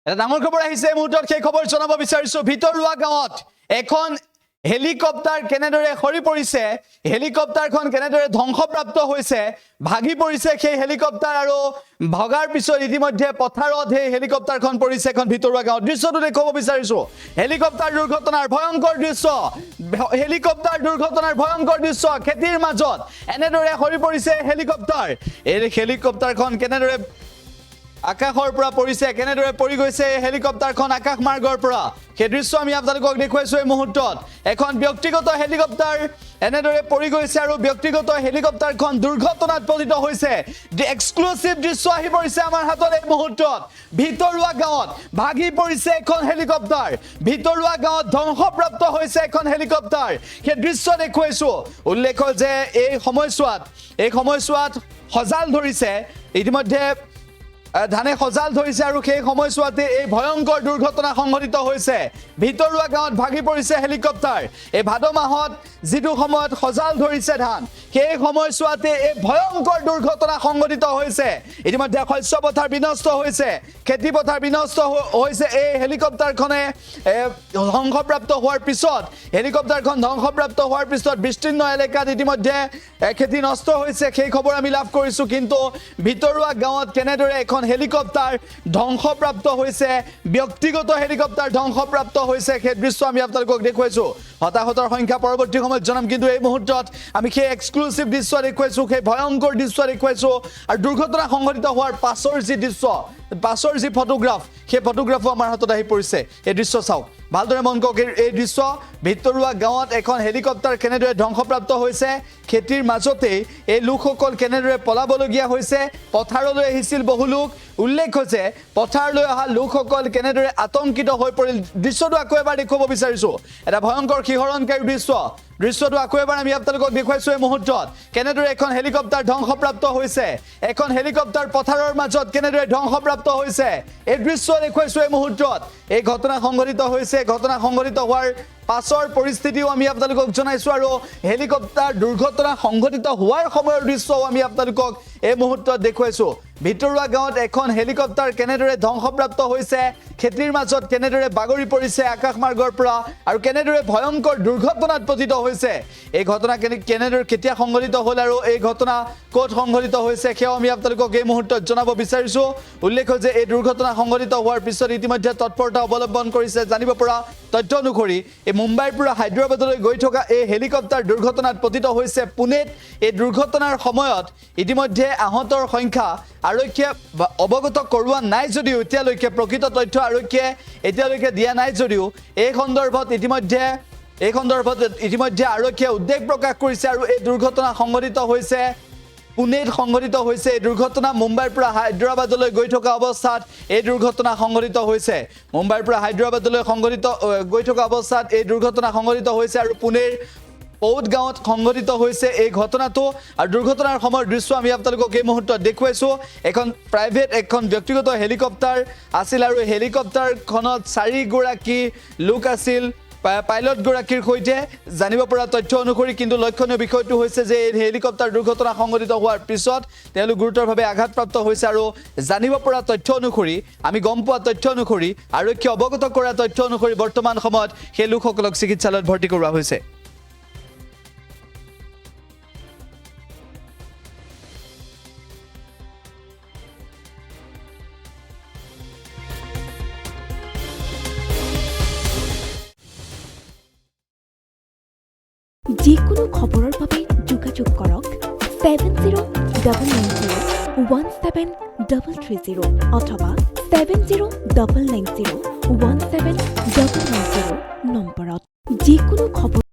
এটা ডাঙৰ খবৰ আহিছে মুহূৰ্তত সেই খবৰ জনাব বিচাৰিছো ভিতৰুৱা গাঁৱত এখন হেলিকপ্টাৰ কেনেদৰে খৰি পৰিছে হেলিকপ্টাৰখন কেনেদৰে ধ্বংসপ্ৰাপ্ত হৈছে ভাগি পৰিছে সেই হেলিকপ্টাৰ আৰু ভগাৰ পিছত ইতিমধ্যে পথাৰত সেই হেলিকপ্টাৰখন পৰিছে এখন ভিতৰুৱা গাঁৱত দৃশ্যটো দেখুৱাব বিচাৰিছো হেলিকপ্টাৰ দুৰ্ঘটনাৰ ভয়ংকৰ দৃশ্য হেলিকপ্টাৰ দুৰ্ঘটনাৰ ভয়ংকৰ দৃশ্য খেতিৰ মাজত এনেদৰে খৰি পৰিছে হেলিকপ্টাৰ এই হেলিকপ্টাৰখন কেনেদৰে আকাশৰ পৰা পৰিছে কেনেদৰে পৰি গৈছে হেলিকপ্টাৰখন আকাশ মাৰ্গৰ পৰা সেই দৃশ্য আমি আপোনালোকক দেখুৱাইছো এই মুহূৰ্তত এখন ব্যক্তিগত হেলিকপ্টাৰ এনেদৰে পৰি গৈছে আৰু ব্যক্তিগত হেলিকপ্টাৰখন দুৰ্ঘটনাত পতিত হৈছে এক্সক্লুসিভ দৃশ্য আহি পৰিছে আমাৰ হাতত এই মুহূৰ্তত ভিতৰুৱা গাঁৱত ভাগি পৰিছে এখন হেলিকপ্টাৰ ভিতৰুৱা গাঁৱত ধ্বংসপ্ৰাপ্ত হৈছে এখন হেলিকপ্টাৰ সেই দৃশ্য দেখুৱাইছো উল্লেখ যে এই সময়ছোৱাত সজাল ধৰিছে ইতিমধ্যে ধানে সজাল ধৰিছে আৰু সেই সময়ছোৱাতে এই ভয়ংকৰ দুৰ্ঘটনা সংঘটিত হৈছে ভিতৰুৱা গাঁৱত ভাগি পৰিছে হেলিকপ্টাৰ এই ভাদ মাহত যিটো সময়ত সজাল ধৰিছে ধান সেই সময়ছোৱাতে এই ভয়ংকৰ দুৰ্ঘটনা সংঘটিত হৈছে ইতিমধ্যে শস্য পথাৰ বিনষ্ট হৈছে খেতি পথাৰ বিনষ্ট হৈছে এই হেলিকপ্টাৰখনে ধ্বংসপ্ৰাপ্ত হোৱাৰ পিছত বিস্তীৰ্ণ এলেকাত ইতিমধ্যে খেতি নষ্ট হৈছে সেই খবৰ আমি লাভ কৰিছো কিন্তু ভিতৰুৱা গাঁৱত কেনেদৰে এখন হেলিকপ্টাৰ ধ্বংসপ্ৰাপ্ত হৈছে ব্যক্তিগত হেলিকপ্টাৰ ধ্বংসপ্ৰাপ্ত হৈছে সেই দৃশ্য আমি আপোনালোকক দেখুৱাইছো হতাহতৰ সংখ্যা পৰৱৰ্তী সময়ত জনাম কিন্তু এই মুহূৰ্তত আমি সেই এক্সক্লুসিভ দৃশ্য দেখুৱাইছো সেই ভয়ংকৰ দৃশ্য দেখুৱাইছো আৰু দুৰ্ঘটনা সংঘটিত হোৱাৰ পাছৰ যি দৃশ্য পাছৰ যি ফটোগ্ৰাফ সেই ফটোগ্ৰাফো আমাৰ হাতত আহি পৰিছে এই দৃশ্য চাওক ভালদৰে মন কৰক এই দৃশ্য ভিতৰুৱা গাঁৱত এখন হেলিকপ্টাৰ কেনেদৰে ধ্বংসপ্ৰাপ্ত হৈছে খেতিৰ মাজতে এই লোকসকল কেনেদৰে পলাবলগীয়া হৈছে পথাৰলৈ আহিছিল বহু লোক উল্লেখ হৈছে পথাৰলৈ অহা লোকসকল কেনেদৰে আতংকিত হৈ পৰিল দৃশ্যটো আকৌ এবাৰ দেখুৱাব বিচাৰিছো এটা ভয়ংকৰ শিহৰণকাৰী দৃশ্যটো আকৌ এবাৰ আমি আপোনালোকক দেখুৱাইছো এই মুহূৰ্তত কেনেদৰে এখন হেলিকপ্টাৰ ধ্বংসপ্ৰাপ্ত হৈছে এখন হেলিকপ্টাৰ পথাৰৰ মাজত কেনেদৰে ধ্বংসপ্ৰাপ্ত হৈছে এই দৃশ্য দেখুৱাইছো এই মুহূৰ্তত এই ঘটনা সংঘটিত হৈছে ঘটনা সংঘটিত হোৱাৰ পাছৰ পৰিস্থিতিও আমি আপোনালোকক জনাইছো আৰু হেলিকপ্টাৰ দুৰ্ঘটনা সংঘটিত হোৱাৰ সময়ৰ দৃশ্যও আমি আপোনালোকক এই মুহূৰ্তত দেখুৱাইছো ভিতৰুৱা গাঁৱত এখন হেলিকপ্টাৰ কেনেদৰে ধ্বংসপ্ৰাপ্ত হৈছে খেতিৰ মাজত কেনেদৰে বাগৰি পৰিছে আকাশ মাৰ্গৰ পৰা আৰু কেনেদৰে ভয়ংকৰ দুৰ্ঘটনাত পতিত হৈছে এই ঘটনা কেনেদৰে কেতিয়া সংঘটিত হ'ল আৰু এই ঘটনা ক'ত সংঘটিত হৈছে সেয়া আমি আপোনালোকক এই মুহূৰ্তত জনাব বিচাৰিছো উল্লেখ যে এই দুৰ্ঘটনা সংঘটিত হোৱাৰ পিছত ইতিমধ্যে তৎপৰতা অৱলম্বন কৰিছে জানিব পৰা তথ্য অনুসৰি এই মুম্বাইৰ পৰা হায়দৰাবাদলৈ গৈ থকা এই হেলিকপ্টাৰ দুৰ্ঘটনাত পতিত হৈছে পুনেত এই দুৰ্ঘটনাৰ সময়ত ইতিমধ্যে আহতৰ সংখ্যা আৰক্ষীয়ে অৱগত কৰোৱা নাই যদিও এতিয়ালৈকে প্ৰকৃত তথ্য আৰক্ষীয়ে এতিয়ালৈকে দিয়া নাই যদিও এই সন্দৰ্ভত ইতিমধ্যে আৰক্ষীয়ে উদ্বেগ প্ৰকাশ কৰিছে আৰু এই দুৰ্ঘটনা সংঘটিত হৈছে পুনেত সংঘটিত হৈছে এই দুৰ্ঘটনা মুম্বাইৰ পৰা হায়দৰাবাদলৈ গৈ থকা অৱস্থাত এই দুৰ্ঘটনা সংঘটিত হৈছে মুম্বাইৰ পৰা হায়দৰাবাদলৈ গৈ থকা অৱস্থাত এই দুৰ্ঘটনা সংঘটিত হৈছে আৰু পুনেৰ পৌদ গাঁৱত সংঘটিত হৈছে এই ঘটনাটো আৰু দুৰ্ঘটনাৰ সময়ৰ দৃশ্য আমি আপোনালোকক এই মুহূৰ্তত দেখুৱাইছো এখন ব্যক্তিগত হেলিকপ্টাৰ আছিল আৰু হেলিকপ্টাৰখনত 4 গৰাকী লোক আছিল পাইলট গৰাকীৰ সৈতে জানিব পৰা তথ্য অনুসৰি কিন্তু লক্ষণীয় বিষয়টো হৈছে যে এই হেলিকপ্টাৰ দুৰ্ঘটনা সংঘটিত হোৱাৰ পিছত তেওঁলোক গুৰুতৰভাৱে আঘাতপ্ৰাপ্ত হৈছে আৰু জানিব পৰা তথ্য অনুসৰি আমি গম পোৱা তথ্য অনুসৰি আৰক্ষী অৱগত কৰা তথ্য অনুসৰি বৰ্তমান সময়ত সেই লোকসকলক চিকিৎসালয়ত ভৰ্তি কৰোৱা হৈছে যিকোনো খবৰৰ বাবে যোগাযোগ কৰক 7099017330 অথবা 7099017390 নম্বৰত যিকোনো খবৰ